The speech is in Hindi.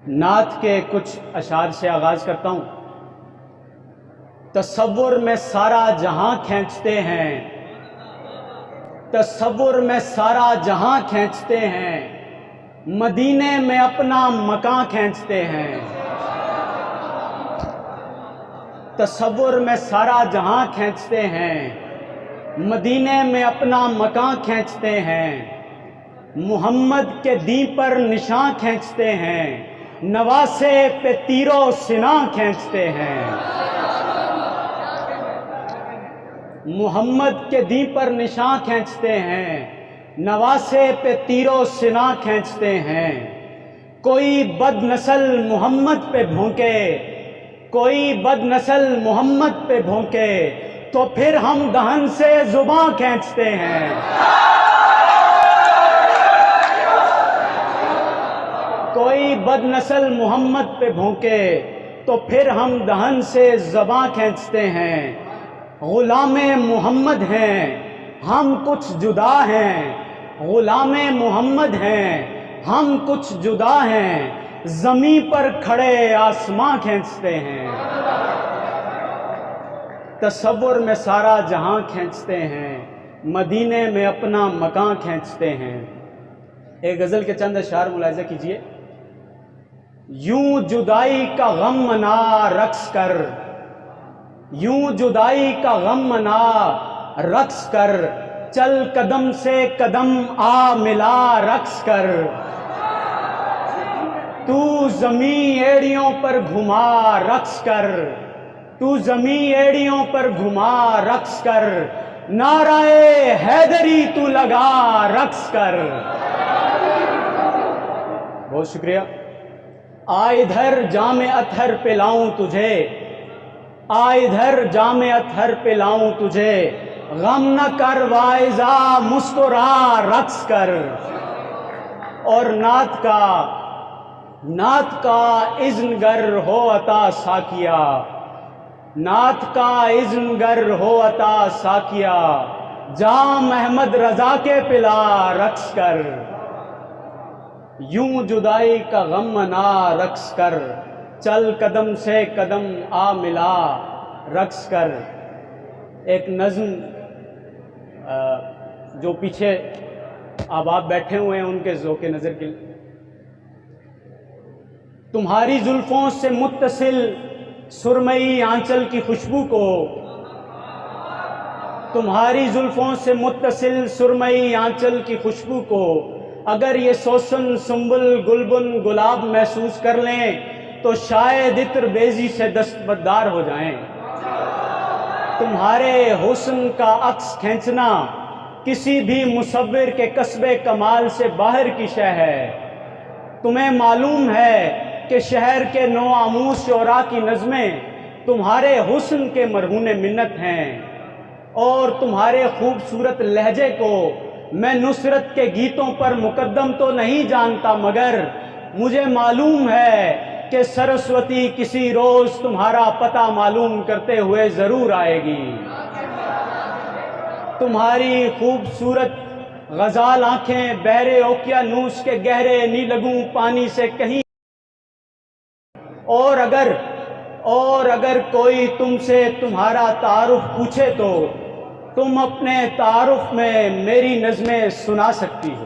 नात के कुछ अशार से आगाज करता हूं। तसव्वुर में सारा जहां खींचते हैं, तसव्वुर में सारा जहां खींचते हैं, मदीने में अपना मकान खींचते हैं। तसव्वुर में सारा जहां खींचते हैं, मदीने में अपना मकान खींचते हैं। मोहम्मद के दी पर निशान खींचते हैं, नवासे पे तीरो सिना खींचते हैं। मोहम्मद के दी पर निशान खींचते हैं, नवासे पे तीरो सिना खींचते हैं। कोई बदनस्ल मोहम्मद पे भौंके, कोई बदनस्ल मोहम्मद पे भौंके, तो फिर हम दहन से जुबां खींचते हैं। कोई बदनस्ल मोहम्मद पे भौंके, तो फिर हम दहन से ज़बां खींचते हैं। गुलामे मोहम्मद हैं, हम कुछ जुदा हैं। गुलामे मोहम्मद हैं, हम कुछ जुदा हैं। ज़मीं पर खड़े आसमां खींचते हैं। तसव्वुर में सारा जहां खींचते हैं, मदीने में अपना मकान खींचते हैं। एक गज़ल के चंद अशार मुलाहिज़ा कीजिए। यूं जुदाई का गम मना रक्स कर, यूं जुदाई का गम मना रक्स कर, चल कदम से कदम आ मिला रक्स कर। तू ज़मी एड़ियों पर घुमा रक्स कर, तू ज़मी एड़ियों पर घुमा रक्स कर, नाराए हैदरी तू लगा रक्स कर। बहुत शुक्रिया। आ इधर जामे अतहर पे लाऊं तुझे, आ इधर जामे अतहर पे लाऊं तुझे, गम न कर वाइजा मुस्कुरा रक्स कर। और नात का इज़्न गर हो अता साकिया, नात का इज़्न गर हो अता साकिया, जाम अहमद रजा के पिला रक्स कर। यूं जुदाई का गम मना रक्स कर, चल कदम से कदम आ मिला रक्स कर। एक नज़्म जो पीछे आप बैठे हुए हैं उनके ज़ौक़े नज़र के लिए। तुम्हारी जुल्फ़ों से मुत्तसिल सुरमई आंचल की खुशबू को, तुम्हारी जुल्फ़ों से मुत्तसिल सुरमई आंचल की खुशबू को, अगर ये सोसन सुंबुल गुलबुन गुलाब महसूस कर लें, तो शायद इत्र बेजी से दस्तबरदार हो जाएं। तुम्हारे हुस्न का अक्स खींचना किसी भी मुसव्विर के कस्बे कमाल से बाहर की शय है। तुम्हें मालूम है कि शहर के नो आमूस शोरा की नज़में तुम्हारे हुस्न के मरहूने मिन्नत हैं, और तुम्हारे खूबसूरत लहजे को मैं नुसरत के गीतों पर मुकद्दम तो नहीं जानता, मगर मुझे मालूम है कि सरस्वती किसी रोज तुम्हारा पता मालूम करते हुए जरूर आएगी। तुम्हारी खूबसूरत गजाल आंखें बहरे ओकियानूस के गहरे नीलगू पानी से कहीं, और अगर कोई तुमसे तुम्हारा तारुफ पूछे, तो तुम अपने तारुफ में मेरी नज़में सुना सकती हो।